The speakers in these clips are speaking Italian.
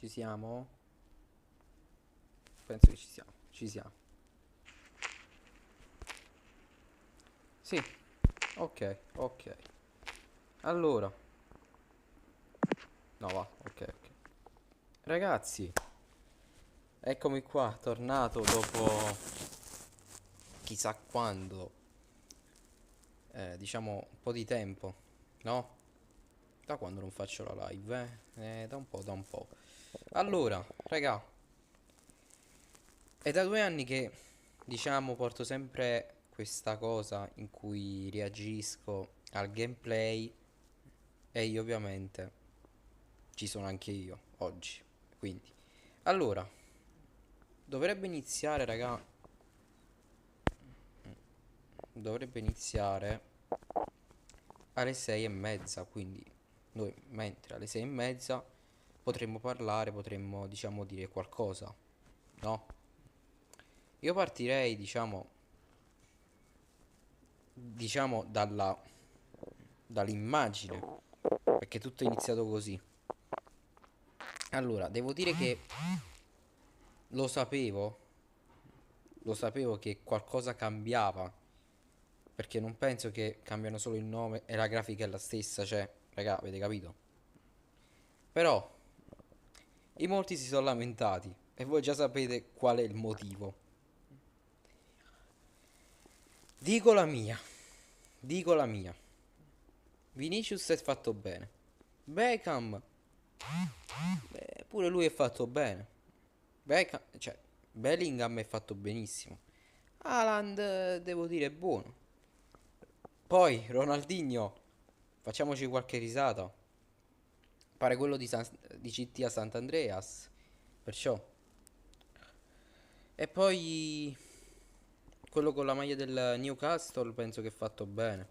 Ci siamo? Penso che ci siamo. Ci siamo. Sì. Ok, ok. Allora. No, va. Ok, ok. Ragazzi, eccomi qua, tornato dopo chissà quando. Diciamo un po' di tempo, no? Da quando non faccio la live, da un po', da un po'. Allora, raga, è da 2 anni che, diciamo, porto sempre questa cosa in cui reagisco al gameplay e io ovviamente ci sono anche io oggi. Quindi, allora, dovrebbe iniziare, raga, dovrebbe iniziare alle 6:30, quindi noi mentre alle 6:30 potremmo parlare, potremmo, diciamo, dire qualcosa, no? Io partirei, diciamo dall'immagine, perché tutto è iniziato così. Allora, devo dire che lo sapevo, lo sapevo che qualcosa cambiava, perché non penso che cambiano solo il nome e la grafica è la stessa, cioè, raga, avete capito? Però in molti si sono lamentati e voi già sapete qual è il motivo. Dico la mia, dico la mia. Vinicius è fatto bene. Beckham, pure lui è fatto bene. Beckham, cioè, Bellingham è fatto benissimo. Haaland, devo dire, è buono. Poi, Ronaldinho, facciamoci qualche risata. Pare quello di CT a Sant'Andreas. Perciò. E poi, quello con la maglia del Newcastle, penso che è fatto bene.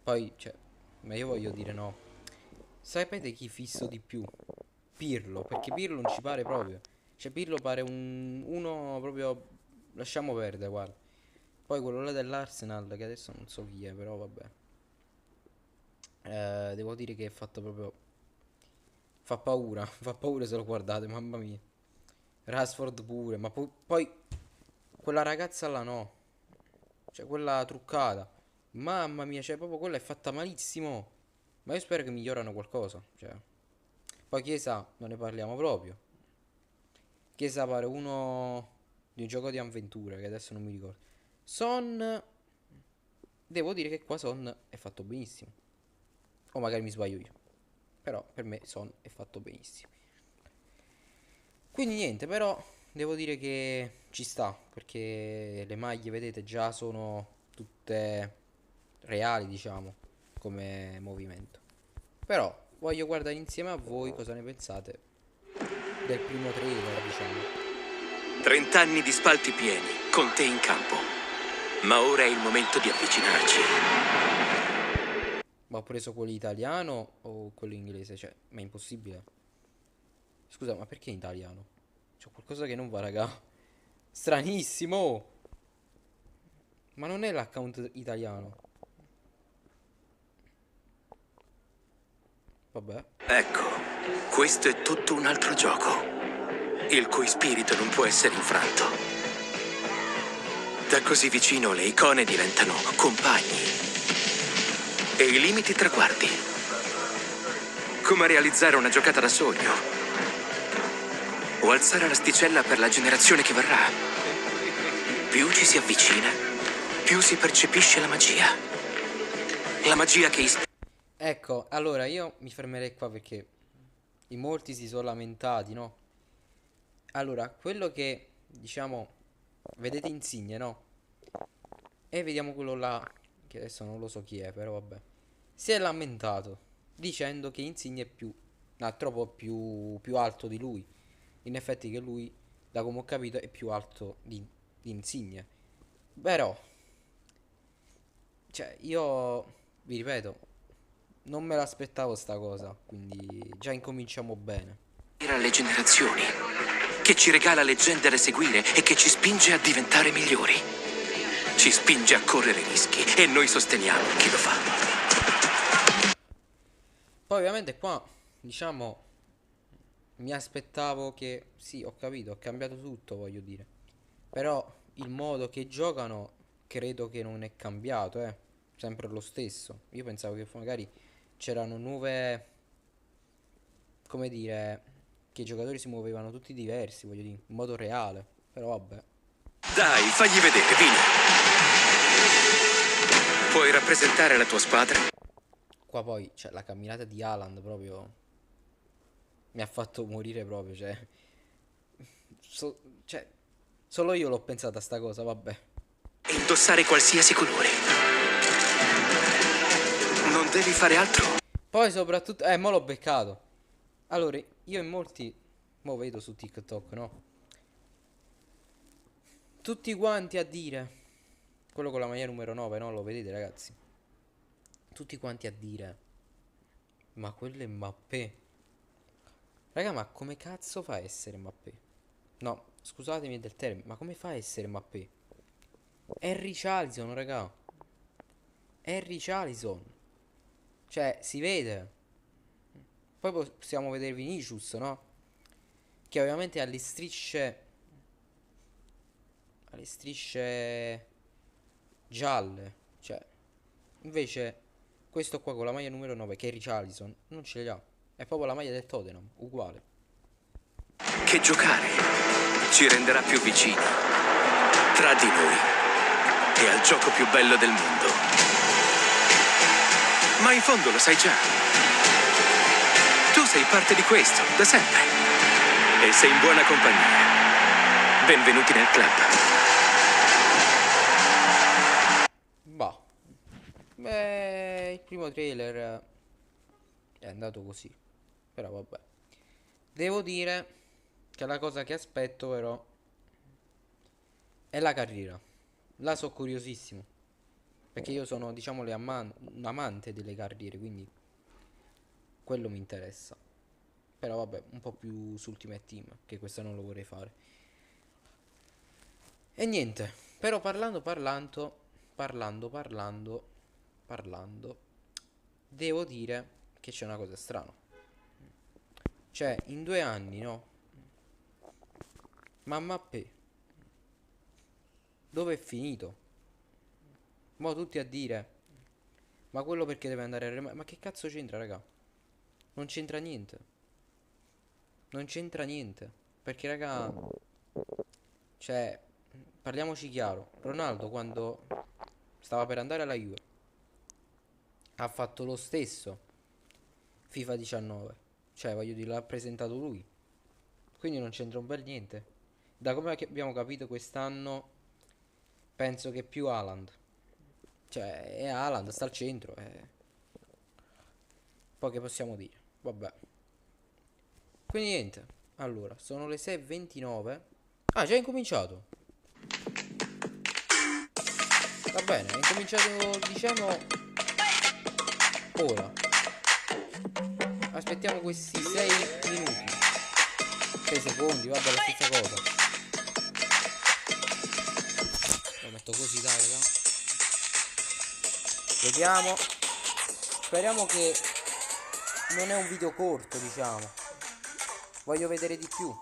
Poi, cioè, ma io voglio dire no. Sapete chi fisso di più? Pirlo, perché Pirlo non ci pare proprio. Cioè, Pirlo pare uno proprio. Lasciamo perdere, guarda. Poi quello là dell'Arsenal, che adesso non so chi è, però vabbè. Devo dire che è fatto proprio. Fa paura, fa paura se lo guardate, mamma mia. Rashford pure, ma poi quella ragazza là no. Cioè, quella truccata. Mamma mia, cioè, proprio quella è fatta malissimo. Ma io spero che migliorano qualcosa. Cioè. Poi Chiesa non ne parliamo proprio. Chiesa pare uno di un gioco di avventura che adesso non mi ricordo. Son, devo dire che qua Son è fatto benissimo. O magari mi sbaglio io. Però per me Son è fatto benissimo. Quindi niente, però devo dire che ci sta. Perché le maglie, vedete, già sono tutte reali, diciamo, come movimento. Però voglio guardare insieme a voi cosa ne pensate del primo trailer, diciamo. 30 anni di spalti pieni, con te in campo. Ma ora è il momento di avvicinarci. Ma ho preso quello italiano o quello inglese? Cioè, ma è impossibile. Scusa, ma perché in italiano? C'è qualcosa che non va, raga. Stranissimo. Ma non è l'account italiano. Vabbè. Ecco, questo è tutto un altro gioco, il cui spirito non può essere infranto. Da così vicino le icone diventano compagni e i limiti traguardi. Come realizzare una giocata da sogno o alzare l'asticella per la generazione che verrà. Più ci si avvicina, più si percepisce la magia. La magia che ispira. Ecco, allora io mi fermerei qua perché in molti si sono lamentati, no? Allora, quello che, diciamo, vedete Insigne, no? E vediamo quello là, che adesso non lo so chi è, però vabbè. Si è lamentato dicendo che Insigne è troppo più alto di lui. In effetti che lui, da come ho capito, è più alto di Insigne. Però, cioè, io vi ripeto, non me l'aspettavo sta cosa, quindi già incominciamo bene. Alle generazioni, che ci regala leggende da seguire e che ci spinge a diventare migliori. Ci spinge a correre rischi e noi sosteniamo chi lo fa. Poi ovviamente qua, diciamo, mi aspettavo che, sì, ho capito, ho cambiato tutto, voglio dire. Però il modo che giocano credo che non è cambiato, sempre lo stesso. Io pensavo che magari c'erano nuove, come dire, che i giocatori si muovevano tutti diversi, voglio dire, in modo reale. Però vabbè. Dai, fagli vedere, Vini. Puoi rappresentare la tua squadra? Qua poi, cioè, la camminata di Haaland proprio mi ha fatto morire proprio, cioè, solo io l'ho pensata sta cosa, vabbè. E indossare qualsiasi colore. Non devi fare altro. Poi soprattutto, mo l'ho beccato. Allora, io in molti, mo vedo su TikTok, no? Tutti quanti a dire, quello con la maglia numero 9, no? Lo vedete ragazzi? Tutti quanti a dire, ma quello è Mbappé. Raga, ma come cazzo fa a essere Mbappé? No, scusatemi del termine, ma come fa a essere Mbappé? È Richarlison, raga. È Richarlison. Cioè, si vede. Poi possiamo vedere Vinicius, no? Che ovviamente ha le strisce gialle. Cioè, invece questo qua con la maglia numero 9, che è Richarlison, non ce li ha. È proprio la maglia del Tottenham, uguale. Che giocare ci renderà più vicini tra di noi e al gioco più bello del mondo. Ma in fondo lo sai già. Tu sei parte di questo, da sempre. E sei in buona compagnia. Benvenuti nel club. Bah. Beh, il primo trailer è andato così. Però vabbè. Devo dire che la cosa che aspetto però è la carriera. Là sono curiosissimo. Perché io sono, diciamo, un amante delle carriere, quindi quello mi interessa. Però vabbè, un po' più su Ultimate Team, che questo non lo vorrei fare. E niente, però parlando, devo dire che c'è una cosa strana. Cioè, in 2 anni, no? Ma Mbappé, dove è finito? Mo' tutti a dire, ma quello perché deve andare a Ma che cazzo c'entra, raga? Non c'entra niente. Non c'entra niente. Perché, raga, cioè, parliamoci chiaro. Ronaldo, quando stava per andare alla Juve, ha fatto lo stesso FIFA 19. Cioè, voglio dire, l'ha presentato lui. Quindi non c'entra un bel niente. Da come abbiamo capito quest'anno, penso che più Haaland. Cioè, è Haaland, sta al centro. Poi che possiamo dire? Vabbè. Quindi niente. Allora, sono le 6:29. Ah, già è incominciato. Va bene, è incominciato, diciamo, ora. Aspettiamo questi 6 minuti. 6 secondi, vabbè, la stessa cosa. Lo metto così, dai, raga. Vediamo. Speriamo che non è un video corto, diciamo. Voglio vedere di più.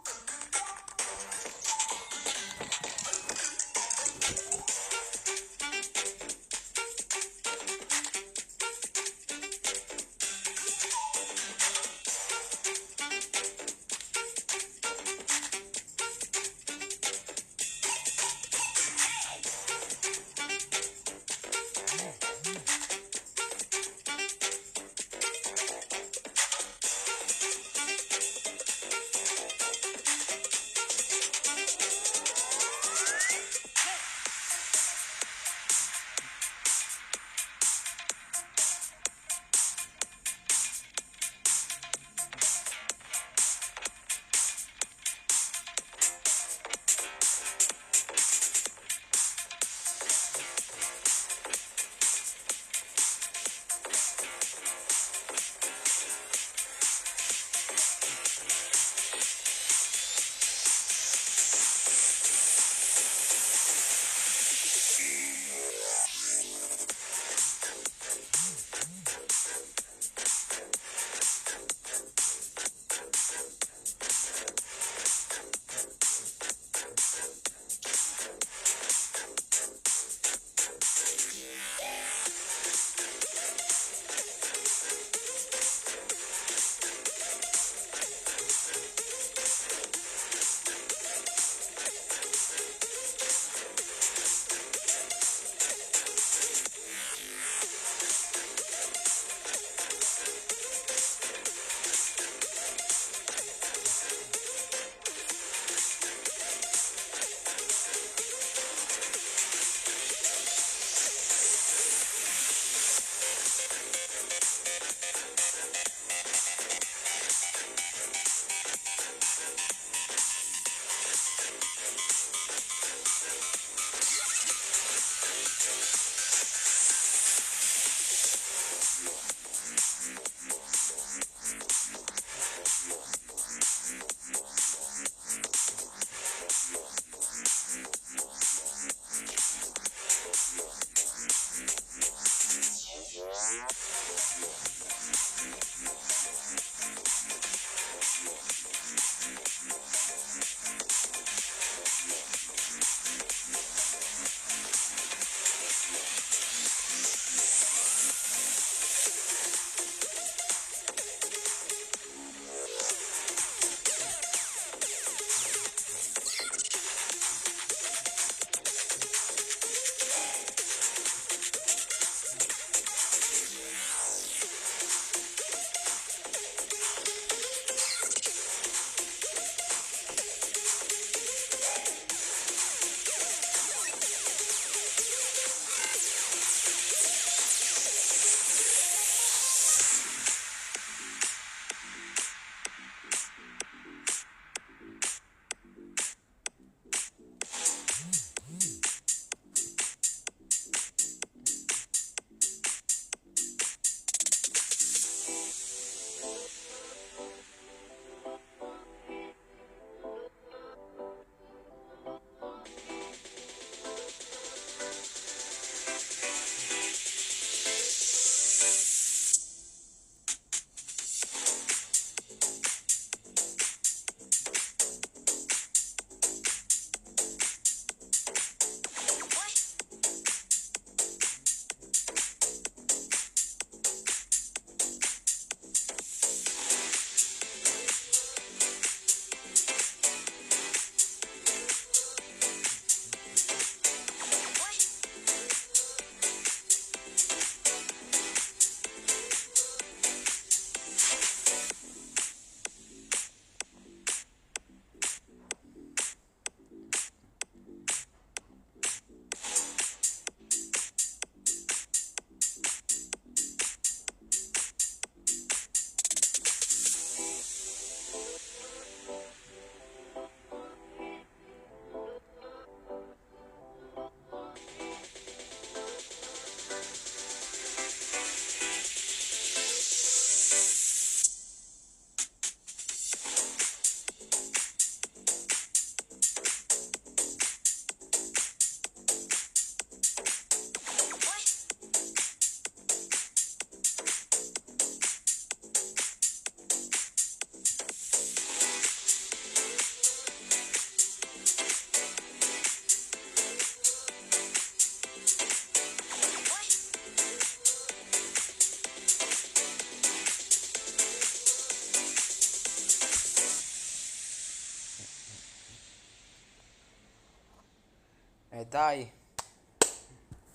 Dai,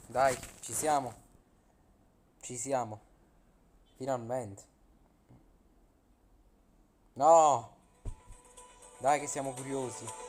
dai, ci siamo. Ci siamo. Finalmente. No! Dai che siamo curiosi.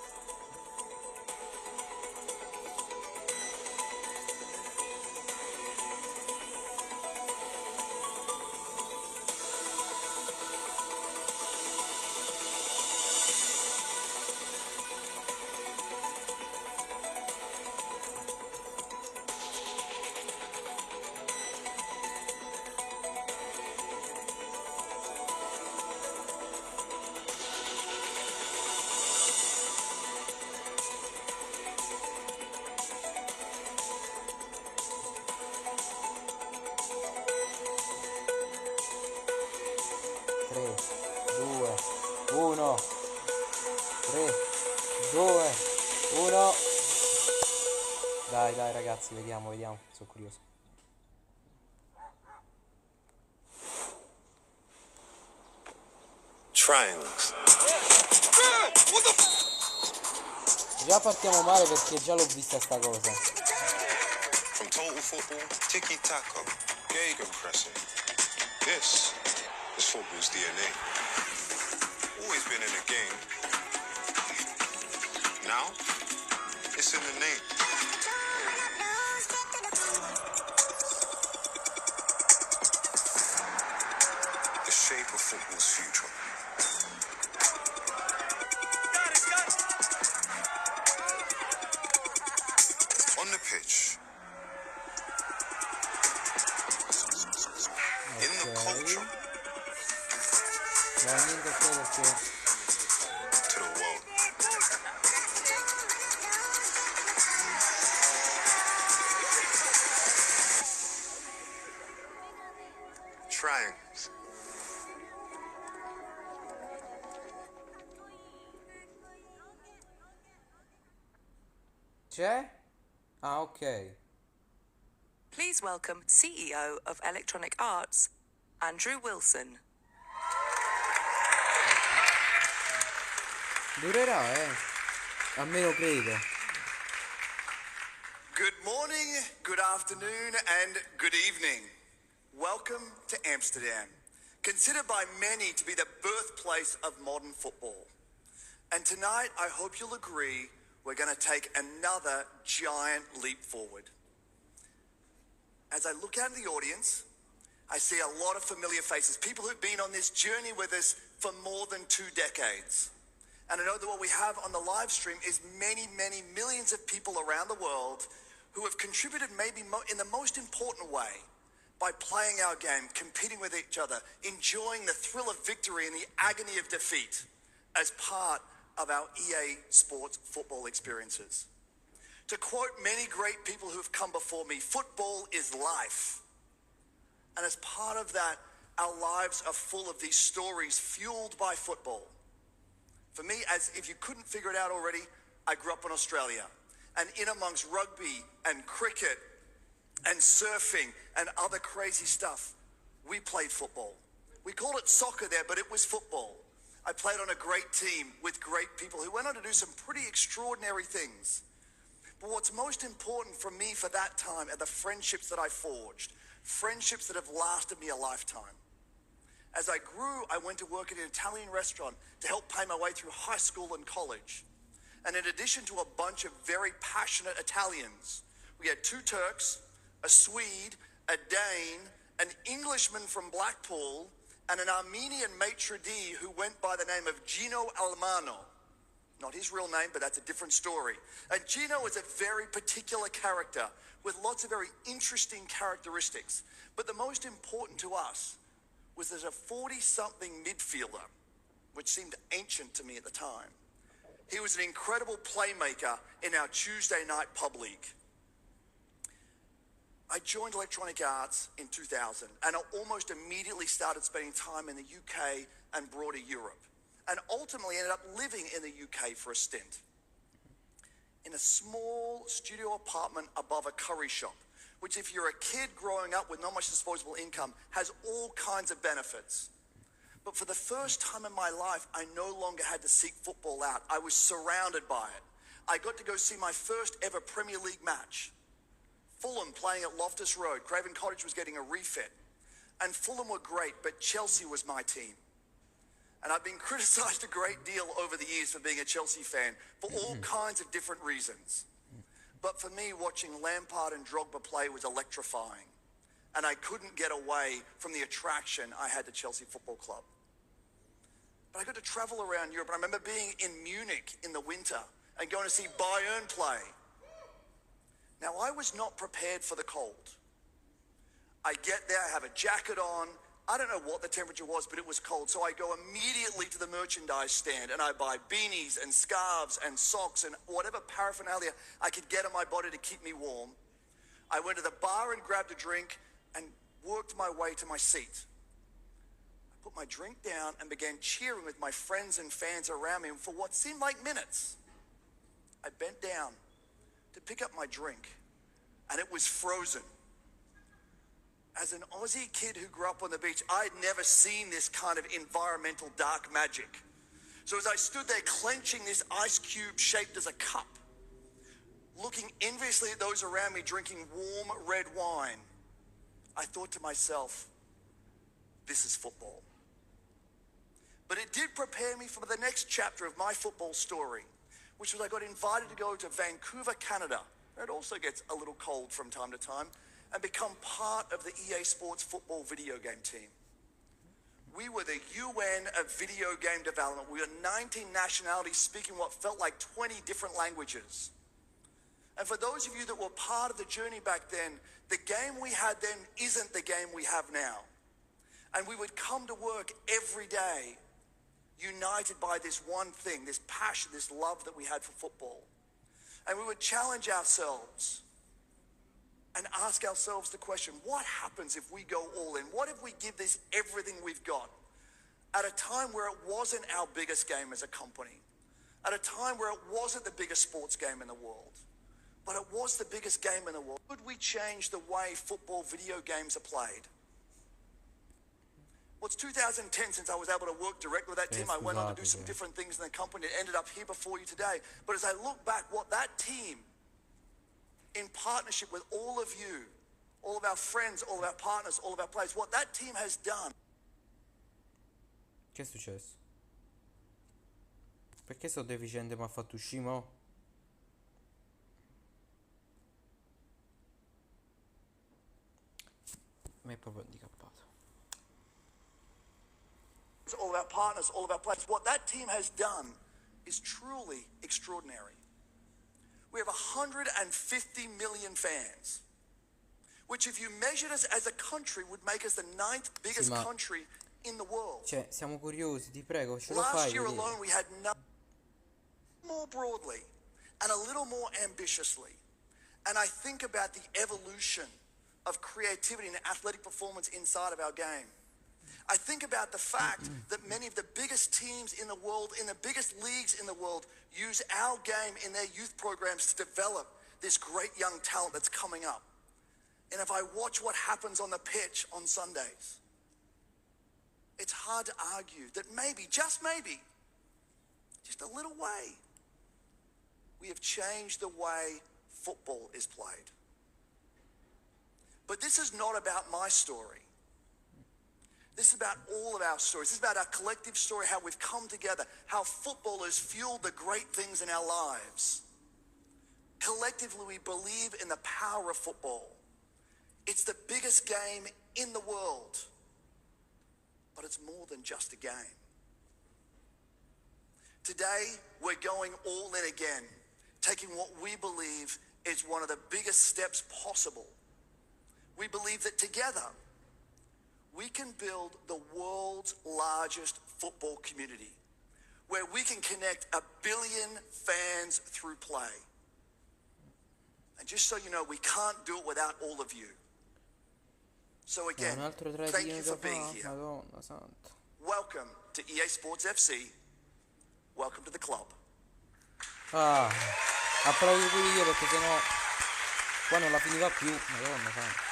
Tre, due, uno. 3, 2, 1. Dai, dai ragazzi, vediamo, vediamo. Sono curioso. Triangles. Già partiamo male perché già l'ho vista sta cosa. From total football, tiki-taka, gegenpressing. This is football's DNA. Always been in the game. Now, it's in the name. The shape of football's future. On the pitch. In the culture. No, niente a te perché... To the world. Triangles. C'è? Ah, ok. Please welcome CEO of Electronic Arts, Andrew Wilson. Durerà, almeno credo. Good morning, good afternoon, and good evening. Welcome to Amsterdam, considered by many to be the birthplace of modern football. And tonight, I hope you'll agree, we're going to take another giant leap forward. As I look out in the audience, I see a lot of familiar faces, people who've been on this journey with us for more than 2 decades. And I know that what we have on the live stream is many, many millions of people around the world who have contributed maybe in the most important way by playing our game, competing with each other, enjoying the thrill of victory and the agony of defeat as part of our EA Sports football experiences. To quote many great people who have come before me, football is life. And as part of that, our lives are full of these stories fueled by football. For me, as if you couldn't figure it out already, I grew up in Australia. And in amongst rugby and cricket and surfing and other crazy stuff, we played football. We called it soccer there, but it was football. I played on a great team with great people who went on to do some pretty extraordinary things. But what's most important for me for that time are the friendships that I forged, friendships that have lasted me a lifetime. As I grew, I went to work at an Italian restaurant to help pay my way through high school and college. And in addition to a bunch of very passionate Italians, we had 2 Turks, a Swede, a Dane, an Englishman from Blackpool, and an Armenian maitre d' who went by the name of Gino Almano. Not his real name, but that's a different story. And Gino is a very particular character with lots of very interesting characteristics. But the most important to us was as a 40-something midfielder, which seemed ancient to me at the time. He was an incredible playmaker in our Tuesday night pub league. I joined Electronic Arts in 2000, and I almost immediately started spending time in the UK and broader Europe, and ultimately ended up living in the UK for a stint. In a small studio apartment above a curry shop, which if you're a kid growing up with not much disposable income, has all kinds of benefits. But for the first time in my life, I no longer had to seek football out. I was surrounded by it. I got to go see my first ever Premier League match. Fulham playing at Loftus Road. Craven Cottage was getting a refit. And Fulham were great, but Chelsea was my team. And I've been criticised a great deal over the years for being a Chelsea fan for all kinds of different reasons. But for me, watching Lampard and Drogba play was electrifying. And I couldn't get away from the attraction I had to Chelsea Football Club. But I got to travel around Europe. And I remember being in Munich in the winter and going to see Bayern play. Now, I was not prepared for the cold. I get there, I have a jacket on. I don't know what the temperature was, but it was cold. So I go immediately to the merchandise stand and I buy beanies and scarves and socks and whatever paraphernalia I could get on my body to keep me warm. I went to the bar and grabbed a drink and worked my way to my seat. I put my drink down and began cheering with my friends and fans around me for what seemed like minutes. I bent down to pick up my drink and it was frozen. As an Aussie kid who grew up on the beach, I'd never seen this kind of environmental dark magic. So as I stood there clenching this ice cube shaped as a cup, looking enviously at those around me drinking warm red wine, I thought to myself, this is football. But it did prepare me for the next chapter of my football story, which was I got invited to go to Vancouver, Canada. It also gets a little cold from time to time, and become part of the EA Sports football video game team. We were the UN of video game development. We were 19 nationalities speaking what felt like 20 different languages. And for those of you that were part of the journey back then, the game we had then isn't the game we have now. And we would come to work every day united by this one thing, this passion, this love that we had for football. And we would challenge ourselves and ask ourselves the question, what happens if we go all in? What if we give this everything we've got at a time where it wasn't our biggest game as a company, at a time where it wasn't the biggest sports game in the world, but it was the biggest game in the world? Could we change the way football video games are played? Well, it's 2010 since I was able to work directly with that team. I went on to do some different things in the company and ended up here before you today. But as I look back, what that team, in partnership with all of you, all of our friends, all of our partners, all of our players, what that team has done. Che è successo? Perché sto deficiente mi ha fatto uscire mo? Mi è proprio handicappato. All of our partners, all of our players, what that team has done is truly extraordinary. We have 150 million fans, which if you measured us as a country would make us the 9th biggest country in the world. Cioè, siamo curiosi, ti prego, ce lo fai Last year vedere? alone we had more broadly and a little more ambitiously. And I think about the evolution of creativity and athletic performance inside of our game. I think about the fact that many of the biggest teams in the world, in the biggest leagues in the world, use our game in their youth programs to develop this great young talent that's coming up. And if I watch what happens on the pitch on Sundays, it's hard to argue that maybe, just maybe, just a little way, we have changed the way football is played. But this is not about my story. This is about all of our stories. This is about our collective story, how we've come together, how football has fueled the great things in our lives. Collectively, we believe in the power of football. It's the biggest game in the world, but it's more than just a game. Today, we're going all in again, taking what we believe is one of the biggest steps possible. We believe that together, we can build the world's largest football community, where we can connect 1 billion fans through play. And just so you know, we can't do it without all of you. So again, Un altro thank you tradino for da being fa, here. Madonna santa. Welcome to EA Sports FC. Welcome to the club. Ah, applaudo pure io perché sennò qua non la finiva più, Madonna santa.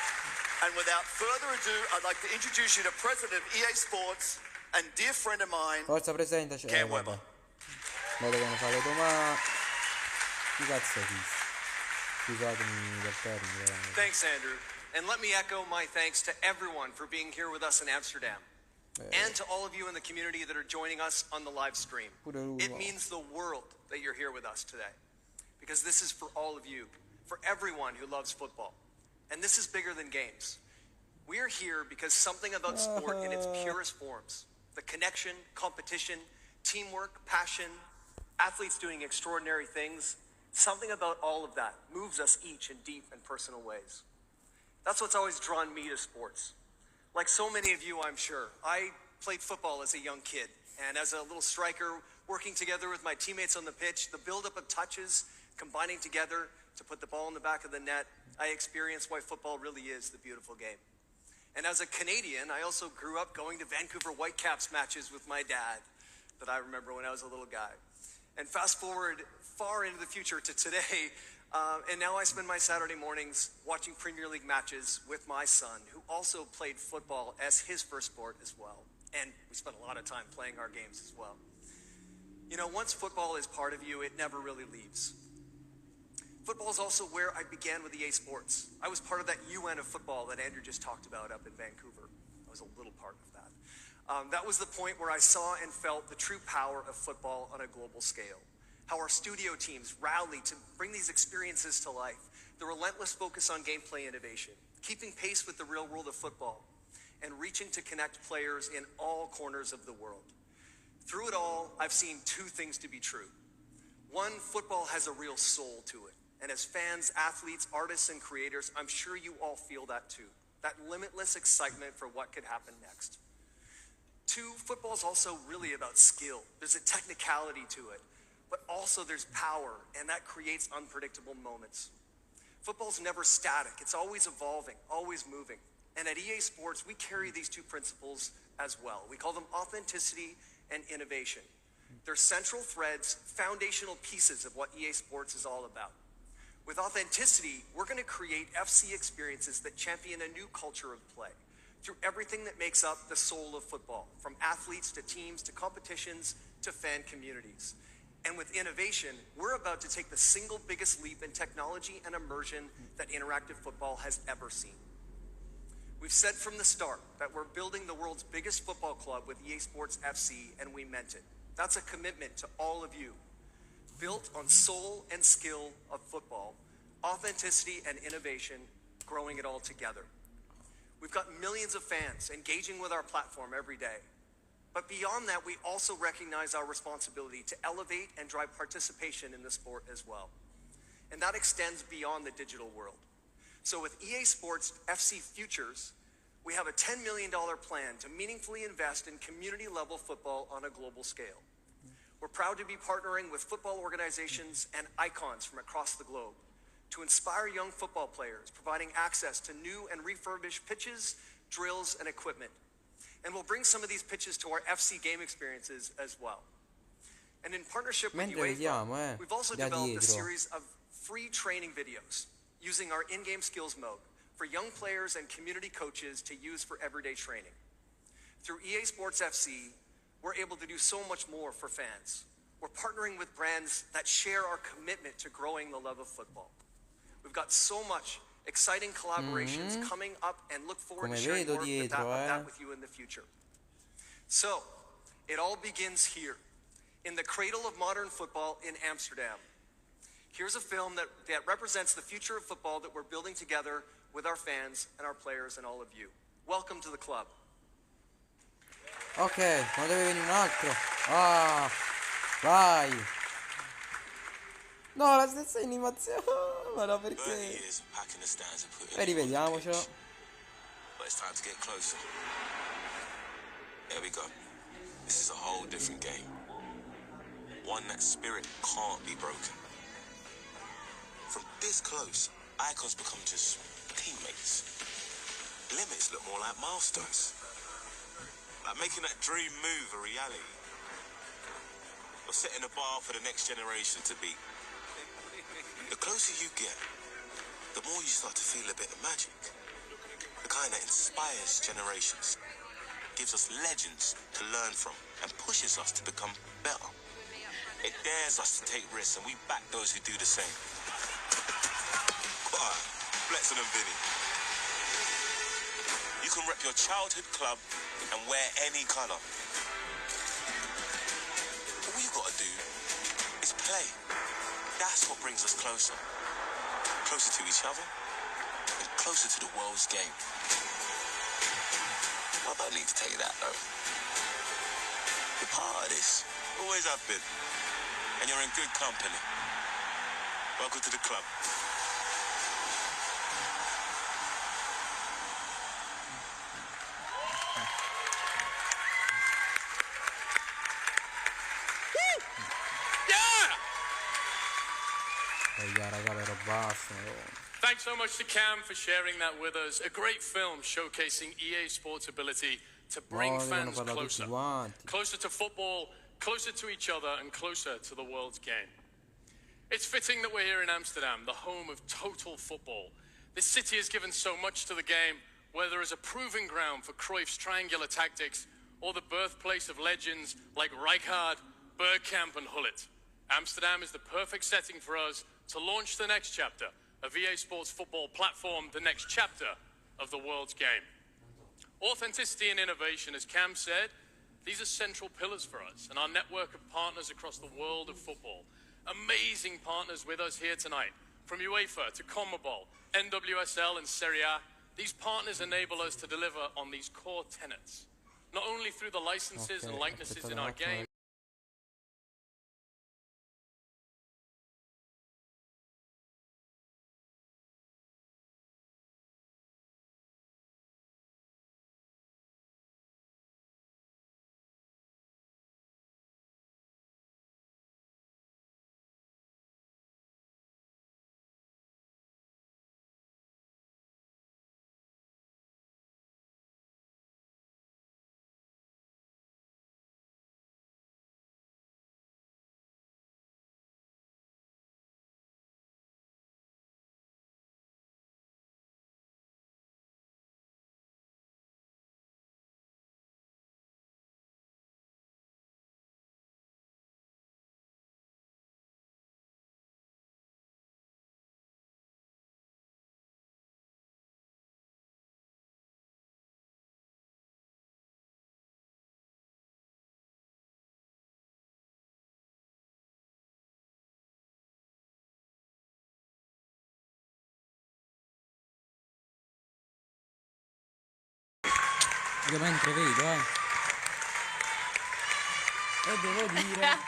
And without further ado, I'd like to introduce you to President of EA Sports and dear friend of mine, Forza presentaci. Cam Webber. Lo devono fare domani. Chi cazzo esiste? Scusatemi del termine, veramente. Thanks, Andrew. And let me echo my thanks to everyone for being here with us in Amsterdam. And to all of you in the community that are joining us on the live stream. Pure lui, It wow. means the world that you're here with us today. Because this is for all of you, for everyone who loves football. And this is bigger than games. We are here because something about sport in its purest forms, the connection, competition, teamwork, passion, athletes doing extraordinary things, something about all of that moves us each in deep and personal ways. That's what's always drawn me to sports. Like so many of you, I'm sure, I played football as a young kid. And as a little striker, working together with my teammates on the pitch, the buildup of touches, combining together to put the ball in the back of the net, I experienced why football really is the beautiful game. And as a Canadian, I also grew up going to Vancouver Whitecaps matches with my dad that I remember when I was a little guy. And fast forward far into the future to today, and now I spend my Saturday mornings watching Premier League matches with my son, who also played football as his first sport as well. And we spent a lot of time playing our games as well. You know, once football is part of you, it never really leaves. Football is also where I began with EA Sports. I was part of that UN of football that Andrew just talked about up in Vancouver. I was a little part of that. That was the point where I saw and felt the true power of football on a global scale. How our studio teams rallied to bring these experiences to life. The relentless focus on gameplay innovation, keeping pace with the real world of football, and reaching to connect players in all corners of the world. Through it all, I've seen two things to be true. One, football has a real soul to it. And as fans, athletes, artists, and creators, I'm sure you all feel that too. That limitless excitement for what could happen next. Two, football is also really about skill. There's a technicality to it, but also there's power, and that creates unpredictable moments. Football's never static. It's always evolving, always moving. And at EA Sports, we carry these two principles as well. We call them authenticity and innovation. They're central threads, foundational pieces of what EA Sports is all about. With authenticity, we're going to create FC experiences that champion a new culture of play through everything that makes up the soul of football, from athletes to teams to competitions to fan communities. And with innovation, we're about to take the single biggest leap in technology and immersion that interactive football has ever seen. We've said from the start that we're building the world's biggest football club with EA Sports FC, and we meant it. That's a commitment to all of you. Built on soul and skill of football, authenticity and innovation, growing it all together. We've got millions of fans engaging with our platform every day. But beyond that, we also recognize our responsibility to elevate and drive participation in the sport as well. And that extends beyond the digital world. So with EA Sports FC Futures, we have a $10 million plan to meaningfully invest in community-level football on a global scale. We're proud to be partnering with football organizations and icons from across the globe to inspire young football players, providing access to new and refurbished pitches, drills, and equipment. And we'll bring some of these pitches to our FC game experiences as well. And in partnership with Mentre vediamo, we've also da developed a dietro. series of free training videos using our in-game skills mode for young players and community coaches to use for everyday training. Through EA Sports FC, we're able to do so much more for fans. We're partnering with brands that share our commitment to growing the love of football. We've got so much exciting collaborations coming up, and look forward Come to sharing vedo more dietro, of that with you in the future. So, it all begins here, in the cradle of modern football in Amsterdam. Here's a film that represents the future of football that we're building together with our fans and our players and all of you. Welcome to the club. Ok, ma deve venire un altro. Ah, vai. No, la stessa animazione. Ma no, 30 perché? years of packing the stands and putting E it on the rivediamocelo. pitch. But it's time to get closer. There we go. This is a whole different game. One that spirit can't be broken. From this close, icons become just teammates. Limits look more like milestones. Like making that dream move a reality. Or setting a bar for the next generation to beat. The closer you get, the more you start to feel a bit of magic. The kind that inspires generations, gives us legends to learn from, and pushes us to become better. It dares us to take risks, and we back those who do the same. Quiet, Fletson and Vinny. You can rep your childhood club and wear any colour. All you gotta do is play. That's what brings us closer. Closer to each other and closer to the world's game. I don't need to tell you that, though. You're part of this. Always have been. And you're in good company. Welcome to the club. Raga, però basta. Thanks so much to Cam for sharing that with us. A great film showcasing EA Sports' ability to bring fans closer. Closer to football, closer to each other, and closer to the world's game. It's fitting that we're here in Amsterdam, the home of total football. This city has given so much to the game, whether as a proving ground for Cruyff's triangular tactics or the birthplace of legends like Rijkaard, Bergkamp, and Gullit. Amsterdam is the perfect setting for us to launch the next chapter of EA Sports football platform, the next chapter of the world's game. Authenticity and innovation, as Cam said, these are central pillars for us and our network of partners across the world of football. Amazing partners with us here tonight, from UEFA to CONMEBOL, NWSL and Serie A. These partners enable us to deliver on these core tenets, not only through the licenses and likenesses in our game. Io mentre vedo, e devo dire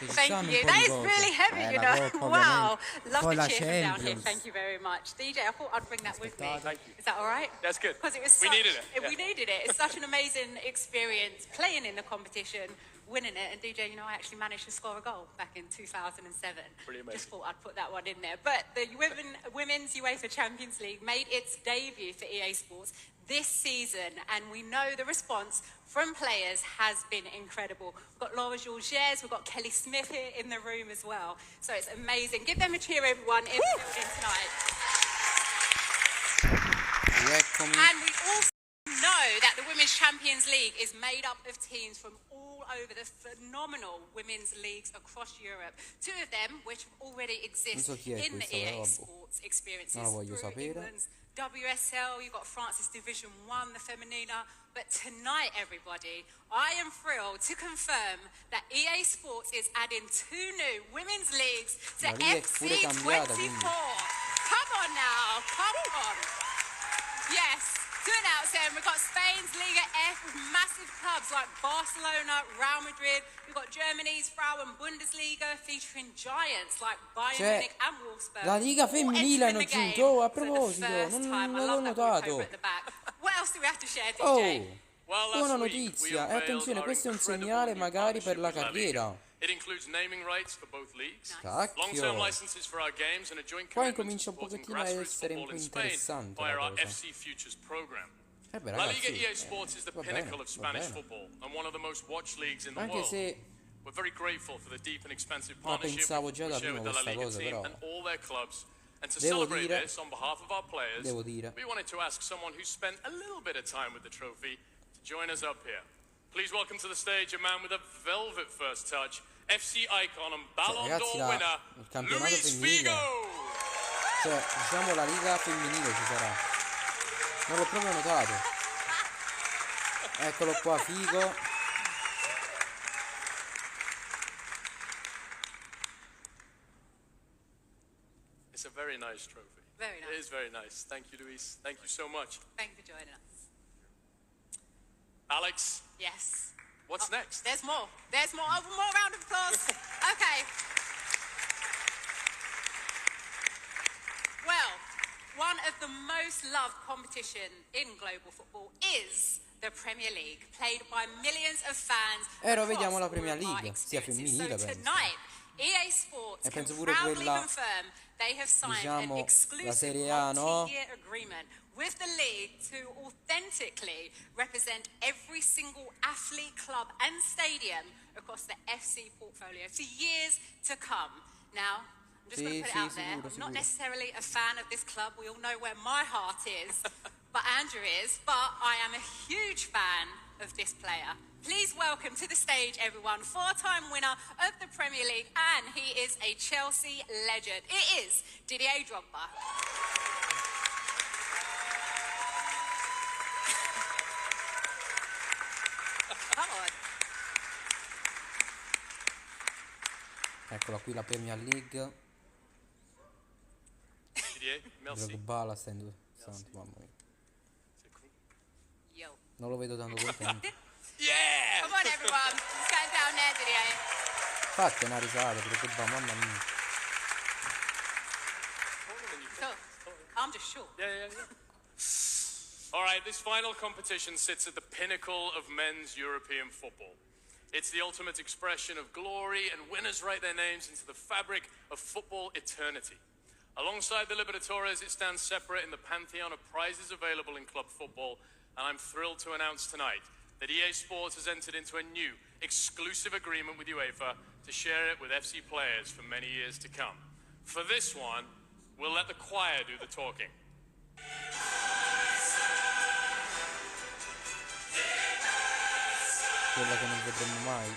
Thank you. That is really heavy, you know. Wow. Love Poi the la cheer from down here. Champions. Thank you very much. DJ, I thought I'd bring that with me. Thank you. Is that all right? That's good. Because it was We needed it. We needed it. It's such an amazing experience playing in the competition, winning it. And DJ, you know, I actually managed to score a goal back in 2007. Pretty amazing. Just thought I'd put that one in there. But the Women's UEFA Champions League made its debut for EA Sports this season, and we know the response from players has been incredible. We've got Laura Georges, we've got Kelly Smith here in the room as well. So it's amazing. Give them a cheer, everyone, in the building tonight. And we also know that the Women's Champions League is made up of teams from all over the phenomenal women's leagues across Europe. Two of them, which already exist in the EA Sports experiences through England's WSL, you've got France's Division 1, the Femenina. But tonight, everybody, I am thrilled to confirm that EA Sports is adding 2 new women's leagues to FC24. Come on now, come on. Yes, to announce them, we've got Spain's Liga F with massive clubs like Barcelona, Real Madrid. We've got Germany's Frauen Bundesliga featuring giants like Bayern Munich and Wolfsburg. La Liga femminile hanno aggiunto, a proposito, non l'avevo notato. What else do we have to share, DJ? Buona notizia, e attenzione, questo è un segnale magari per la carriera. It includes naming rights for both leagues, Cacchio. long-term licenses for our games, and a joint Qua commitment to incomincia un supporting pochettino a grassroots essere un football po' in Spain interessante via la our cosa. FC Futures program. Beh, La ragazzi, Liga EA Sports is the va pinnacle bene, of Spanish va bene. football and one of the most watched leagues in the Anche world. se We're very grateful for the deep and expansive la partnership pensavo già we da share prima with the La questa Liga cosa, team però and all their clubs. And to devo celebrate dire- this on behalf of our players, devo dire- we wanted to ask someone who spent a little bit of time with the trophy to join us up here. Please welcome to the stage a man with a velvet first touch, FC icon and Ballon ragazzi, d'Or winner, il campionato Luis femminile. Figo. Cioè, diciamo la liga femminile ci sarà. Non l'ho proprio notato. Eccolo qua, Figo. It's a very nice trophy. Very nice. It is very nice. Thank you, Luis. Thank you so much. Thank you for joining us. Alex, Yes. what's next? There's more. There's more. Oh, more round of applause. Okay. Well, one of the most loved competition in global football is the Premier League, played by millions of fans. Ora across vediamo la all Premier of our League, sia experiences. femminile, So penso. tonight, EA Sports E can penso pure proudly quella, confirm they have signed diciamo, an la exclusive Serie A, no? multi-year agreement with the league to authentically represent every single athlete, club and stadium across the FC portfolio for years to come. Now, I'm just going to put it out there. I'm not necessarily a fan of this club. We all know where my heart is, but Andrew is. But I am a huge fan of this player. Please welcome to the stage, everyone, four-time winner of the Premier League, and he is a Chelsea legend. It is Didier Drogba. Come on. Eccola qui la Premier League. Didier, merci. Drogba la sta indossando, mamma mia. Yo. Non lo vedo tanto contento. Yeah! Come on, everyone. Let's go down there, Didier. Fate una risata, Drogba, mamma mia. Cool. I'm just short. Yeah. All right, this final competition sits at the pinnacle of men's European football. It's the ultimate expression of glory, and winners write their names into the fabric of football eternity. Alongside the Libertadores, it stands separate in the pantheon of prizes available in club football, and I'm thrilled to announce tonight that EA Sports has entered into a new, exclusive agreement with UEFA to share it with FC players for many years to come. For this one, we'll let the choir do the talking. Quella che non vedremo mai.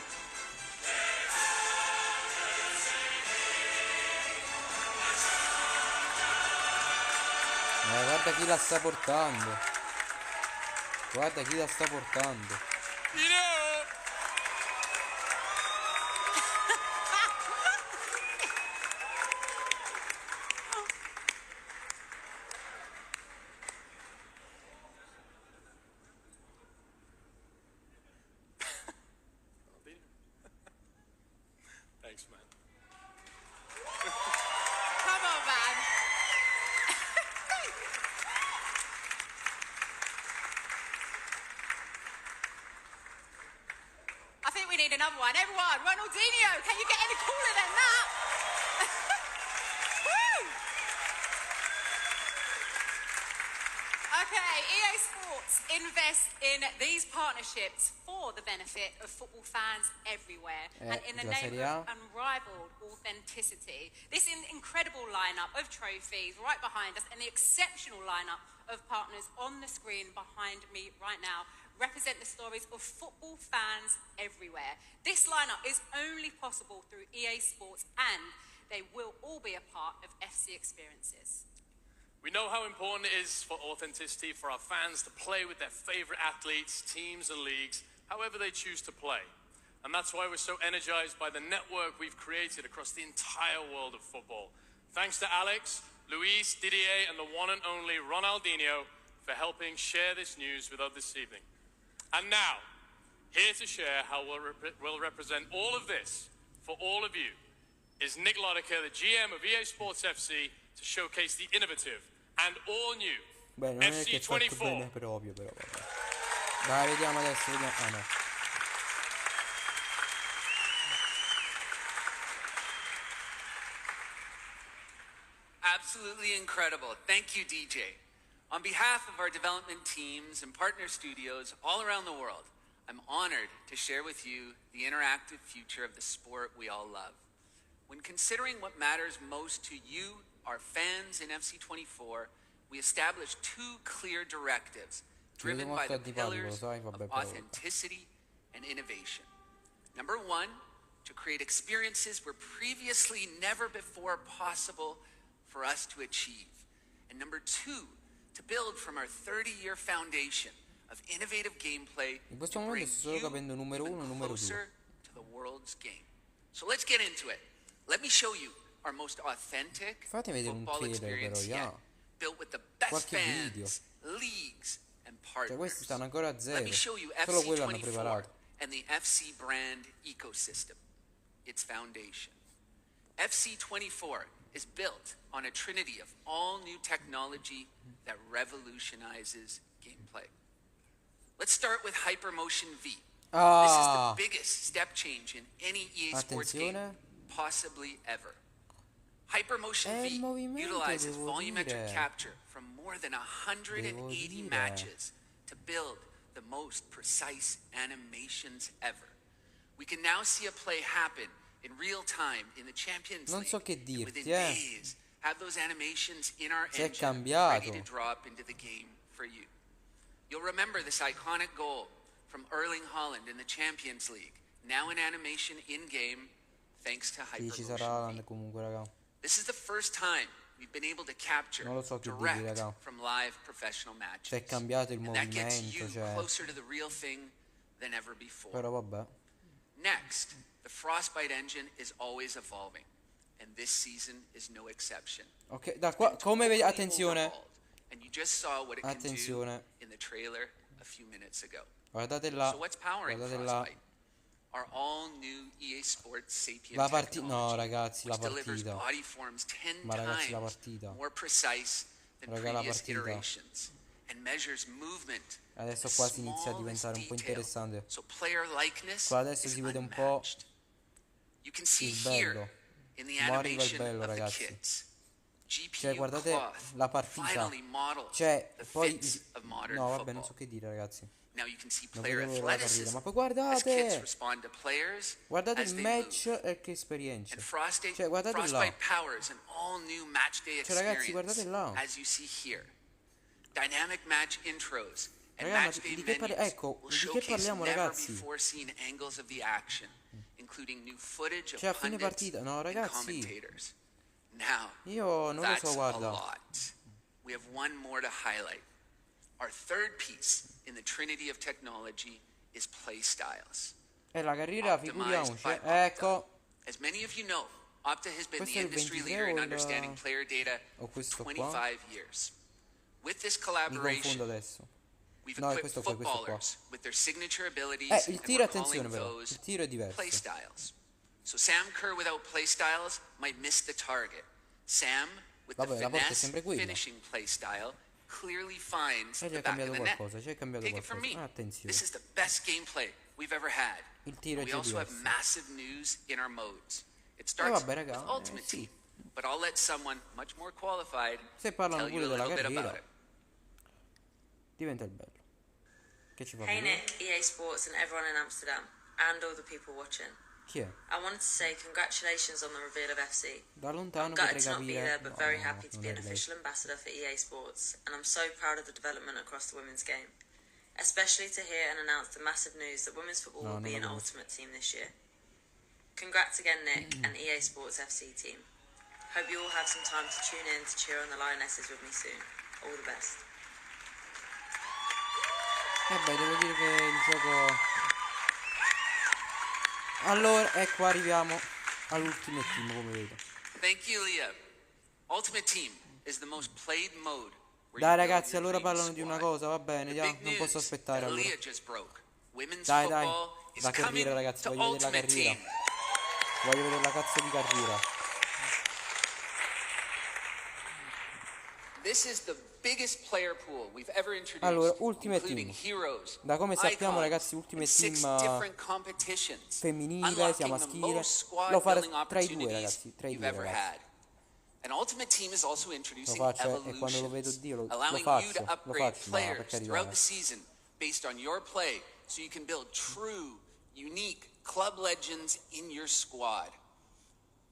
Ma guarda chi la sta portando. Guarda chi la sta portando. Thanks, man. Come on, man. I think we need another one. Everyone, Ronaldinho, can you get any cooler than that? Woo! Okay, EA Sports invest in these partnerships for the benefit of football fans everywhere and in the name of unrivaled authenticity. This incredible lineup of trophies right behind us and the exceptional lineup of partners on the screen behind me right now represent the stories of football fans everywhere. This lineup is only possible through EA Sports, and they will all be a part of FC experiences. We know how important it is for authenticity for our fans to play with their favorite athletes, teams, and leagues, however they choose to play. And that's why we're so energized by the network we've created across the entire world of football. Thanks to Alex, Luis, Didier, and the one and only Ronaldinho for helping share this news with us this evening. And now, here to share how we'll represent all of this for all of you is Nick Lodeker, the GM of EA Sports FC, to showcase the innovative and all-new FC24. Proprio, però. Dai, vediamo adesso, vediamo. Ah, no. Absolutely incredible. Thank you, DJ. On behalf of our development teams and partner studios all around the world, I'm honored to share with you the interactive future of the sport we all love. When considering what matters most to you, our fans in FC24, we established two clear directives driven by the pillars of authenticity and innovation. Number one, to create experiences where previously never before possible for us to achieve. And number two, to build from our 30-year foundation of innovative gameplay In questo to momento bring sto solo you capendo numero even 1 e numero 2. closer to the world's game. So let's get into it. Let me show you our most authentic Fate vedere un football trailer però, experience yeah. yet, built with the best Qualche video. fans, leagues, and Cioè questi partners. stanno ancora a Let zero. me show you Solo quello hanno FC24 preparato. and the FC brand ecosystem, its foundation. FC24 is built on a trinity of all new technology that revolutionizes gameplay. Let's start with Hypermotion V. This is the biggest step change in any EA Sports game Attenzione. possibly ever. Hypermotion È il V movimento, utilizes devo volumetric dire. capture from more than 180 Devo dire. matches to build the most precise animations ever. We can now see a play happen in real time in the Champions Non League. so che and dirti, within days, have those animations in our Si è engine cambiato. ready to drop into the game for you. You'll remember this iconic goal from Erling Haaland in the Champions League, now in animation in-game thanks to Sì, ci sarà Hypermotion Haaland V. comunque, raga. This is the first time we've been able to capture Non lo so che dirvi, direct raga. from live professional matches. Cioè è cambiato il And that gets movimento, you cioè. closer to the real thing than ever before. Però vabbè. Next, the Frostbite engine is always evolving, and this season is no exception. Ok, da qua, come vedi, Totally attenzione. overhauled, and you just saw what it can do Attenzione. in the trailer a few minutes ago. Guardate là. So what's powering Guardate là. Frostbite? Our all-new EA Sports Sapien La partita. technology, No, ragazzi, la which delivers partita. body forms 10 Ma ragazzi, la times partita. more precise than Raga, la previous partita. iterations, and measures movement Adesso in qua the si inizia a smallest diventare un po' detail. interessante. So player likeness Qua adesso is si vede un po' unmatched. You can see il here bello. in the Ma arriva il animation bello, of the ragazzi. kits. GPU Cioè guardate cloth la partita. finally models Cioè the poi fits of modern no, vabbè, football. non so che dire, ragazzi. Now you can see Non player vedo l'ora la partita. athleticism Ma poi as kits guardate. respond to players Guardate as il they match move. e che esperienza. And Frostbite, Cioè guardate là. Frostbite powers an all-new match day Cioè, ragazzi, experience, guardate là. as you see here. Dynamic match intros and Raga, ma match day di che menus ecco, will di che showcase parliamo, never ragazzi? before seen angles of the action, including new footage of Cioè a fine pundits partita, no and ragazzi. commentators. Now, Io non lo that's so, a guarda. lot. We have one more to highlight. Our third piece in the trinity of technology is play styles. E la carriera, Optimized figuriamoci. by Opta. Ecco. As many of you know, Opta has been Questo the è il industry 23 leader in o il- understanding player data o questo for qua? 25 years. With this Mi collaboration, confondo adesso. we've No, è equipped questo qua, questo qua. footballers with their signature abilities Il and tiro, we're calling attenzione però. those Il tiro è diverso. play styles. So Sam Kerr without play styles might miss the target. Sam with Vabbè, the la porta è finesse sempre quella. finishing play style clearly finds E gli the è back of cambiato the net. qualcosa, cioè è cambiato Take it from me. qualcosa. Attenzione. This is the best gameplay we've ever had. Il tiro è We già also have diverso. massive news in our modes. It starts vabbè, raga, with Ultimate sì. Team, but I'll let someone much more qualified Se parlano tell you pure a della little bit about carriera, it. diventa il bello. Che ci fa Hey vedere? Nick, EA Sports and everyone in Amsterdam, and all the people watching. Chi è? I wanted to say congratulations on the reveal of FC. Da I'm lontano gutted potrei to not be capire. there, but No, very no, happy to non be è an lei. official ambassador for EA Sports, and I'm so proud of the development across the women's game. Especially to hear and announce the massive news that women's football No, will be non an la conosco. ultimate team this year. Congrats again, Nick, and EA Sports FC team. Hope you all have some time to tune in to cheer on the Lionesses with me soon. All the best. Vabbè, devo dire che il gioco. Allora, ecco, arriviamo all'ultimo team, come vedo. Thank you, Leah. Ultimate Team is the most played mode. where Dai you build ragazzi, your allora dream parlano di una squad. cosa, va bene, The già, big non posso news aspettare that allora. Leah just broke. Women's Dai, football is la coming carriera ragazzi, to voglio vedere la Ultimate carriera. Team. Voglio vedere la cazzo di carriera. This is the biggest player pool we've ever introduced, Allora, Ultimate including Team. heroes, Da come sappiamo, icons, ragazzi, Ultimate and 6 Team, different competitions, femminile, unlocking sia the maschile. most squad Lo farò building tra i due opportunities ragazzi, tra i you've due ever ragazzi. had. And Ultimate Team is also Lo introducing faccio e quando lo vedo evolutions, Dio lo allowing you faccio, to lo upgrade faccio, ma per players carità. throughout the season based on your play, so you can build true, unique club legends in your squad.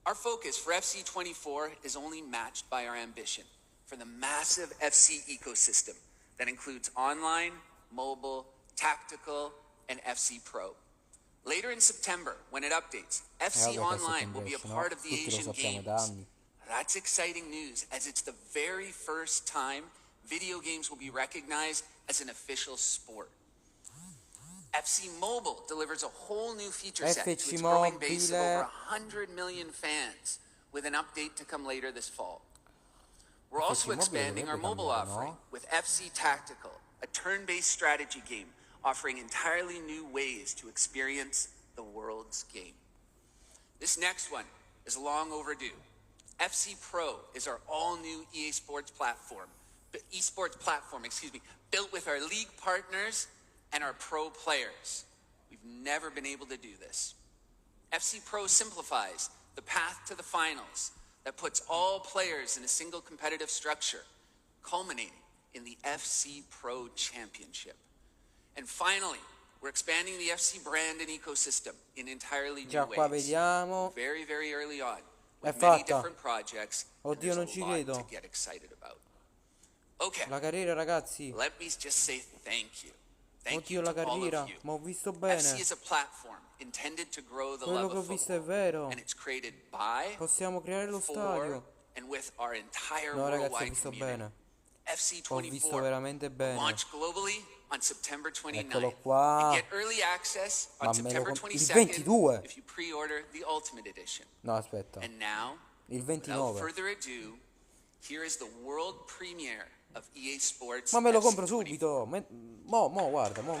Our focus for FC24 is only matched by our ambition for the massive FC ecosystem that includes online, mobile, tactical, and FC Pro. Later in September, when it updates, FC vabbè, che Online will be a settembre esce, no? part of the Tutti lo Asian sappiamo da Games. anni. That's exciting news, as it's the very first time video games will be recognized as an official sport. FC Mobile delivers a whole new feature set to FC its growing base of Mobile. over 100 million fans, with an update to come later this fall. We're also Mobile expanding our dovrebbe mobile cambiare, offering no? with FC Tactical, a turn-based strategy game offering entirely new ways to experience the world's game. This next one is long overdue. FC Pro is our all-new esports platform, built with our league partners and our pro players. We've never been able to do this. FC Pro simplifies the path to the finals that puts all players in a single competitive structure, culminating in the FC Pro Championship. And finally, we're expanding the FC brand and ecosystem in entirely new Già qua ways. vediamo. Very, very early on, È with many fatta. different projects. and Oddio, there's non a ci lot credo. to get excited about. Okay, La carriera, ragazzi. let me just say thank you. Thank Oddio, you la to all carriera. of you. Ma ho visto FC bene. is a platform intended to grow the Quello love che ho of visto è football, vero. and it's created by, Possiamo creare lo for, stadio. and with our entire No, ragazzi, ho worldwide visto community. bene. Ho visto FC24 veramente bene. launch globally on September 29th. Eccolo qua. And get early access on Ma me lo September il 22nd 22. if you pre-order the Ultimate Edition. No, aspetta. And now, Il without 29. further ado, here is the world premiere of EA Sports. Ma me lo compro FC24. subito. Mo, guarda, mo.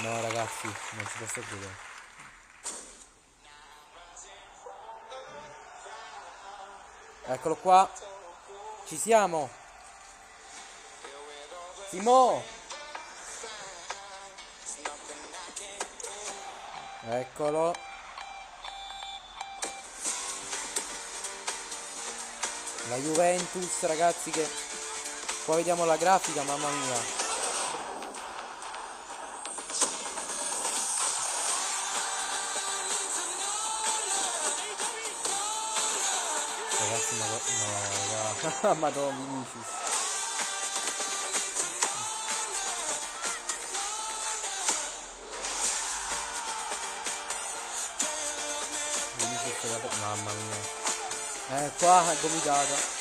No, ragazzi, non ci posso credere. Eccolo qua. Ci siamo. Simo. Eccolo. La Juventus, ragazzi, che qua vediamo la grafica, mamma mia. Ragazzi, no, raga. Madonna, Vinicius. Mamma mia. Qua è gomitata.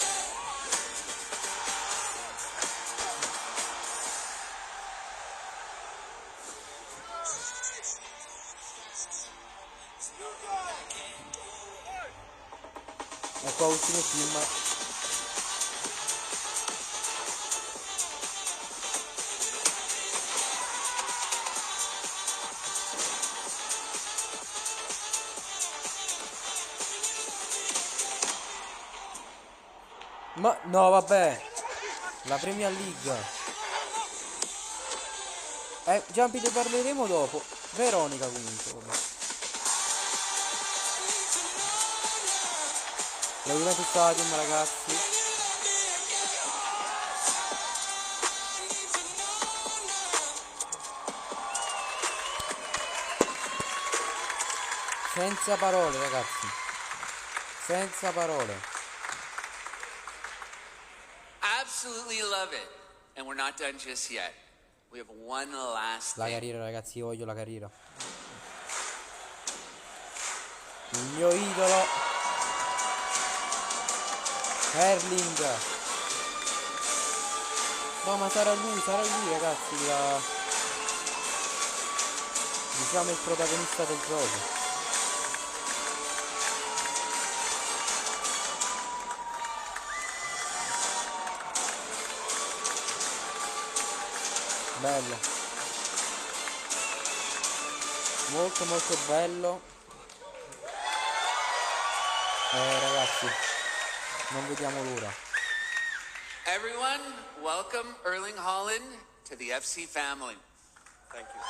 E qua ultimo film. Ma no, vabbè. La Premier League. Giampi, ne parleremo dopo. Veronica comunque, vabbè. La Juventus Stadium, ragazzi. Senza parole, ragazzi. Senza parole. Absolutely love it. And we're not done just yet. We have one last La thing. carriera, ragazzi, io voglio la carriera. Il mio idolo Erling. No, ma sarà lui, ragazzi, diciamo il protagonista del gioco. Bello, molto molto bello. Ragazzi, non vediamo l'ora. Everyone, welcome Erling Haaland to the FC family. Thank you.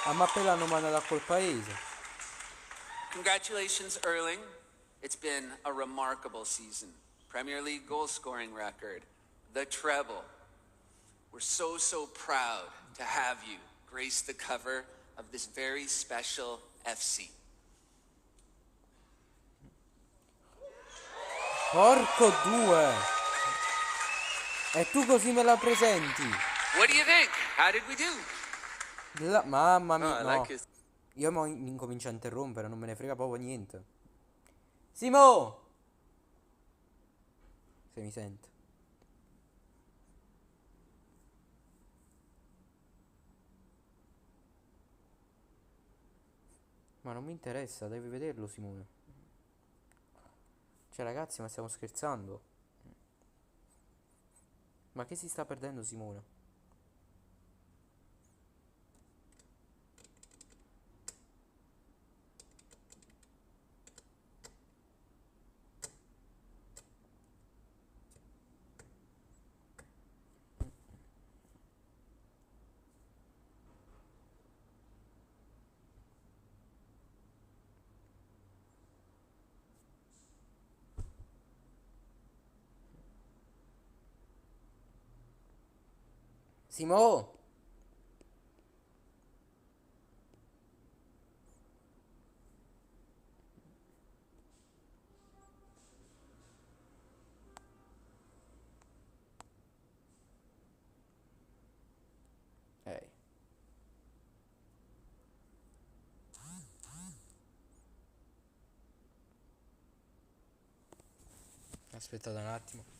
A Mappe l'hanno mandato a quel paese. Congratulations, Erling. It's been a remarkable season. Premier League goal scoring record, the treble. We're so proud to have you grace the cover of this very special FC. Porco due! E tu così me la presenti? What do you think? How did we do? Mamma No, mia, I no. like it. Io mo incomincio a interrompere, non me ne frega proprio niente. Simo! Se mi sente. Ma non mi interessa, devi vederlo, Simone. Cioè, ragazzi, ma stiamo scherzando? Ma che si sta perdendo, Simone? Simo! Ehi. Aspettate un attimo.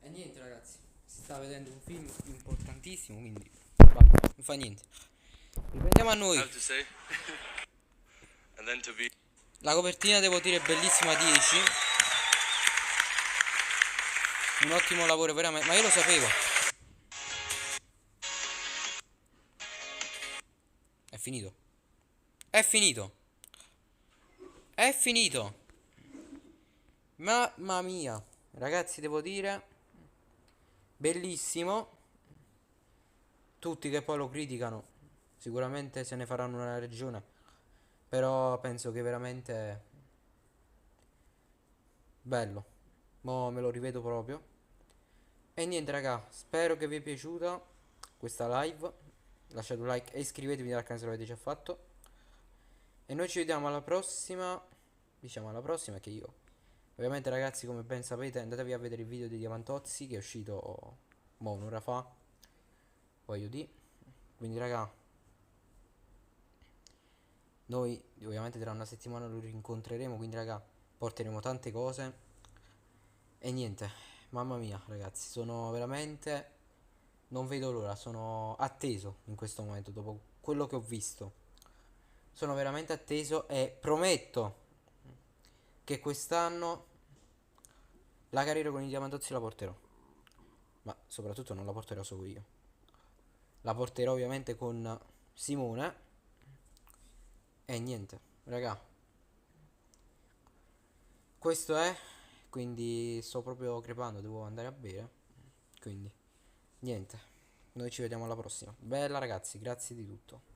E niente, ragazzi. Si sta vedendo un film importantissimo, quindi vabbè, non fa niente. Riprendiamo a noi. I have to say. And then to be. La copertina devo dire è bellissima 10. Un ottimo lavoro veramente. Ma io lo sapevo. È finito. È finito. È finito. Mamma mia. Ragazzi, devo dire bellissimo. Tutti che poi lo criticano sicuramente se ne faranno una ragione. Però penso che veramente bello. Mo me lo rivedo proprio. E niente, raga, spero che vi è piaciuta questa live. Lasciate un like e iscrivetevi al canale se l'avete già fatto. E noi ci vediamo alla prossima. Diciamo alla prossima, che io ovviamente, ragazzi, come ben sapete, andatevi a vedere il video di Diamantozzi che è uscito mo un'ora fa. Voglio di. Quindi, raga, noi ovviamente tra una settimana lo rincontreremo. Quindi, raga, porteremo tante cose. E niente, mamma mia, ragazzi, sono veramente. Non vedo l'ora, sono atteso in questo momento, dopo quello che ho visto. Sono veramente atteso e prometto che quest'anno la carriera con i Diamantozzi la porterò. Ma soprattutto non la porterò solo io. La porterò ovviamente con Simone. E niente, raga. Questo è. Quindi sto proprio crepando, devo andare a bere. Quindi niente. Noi ci vediamo alla prossima. Bella, ragazzi, grazie di tutto.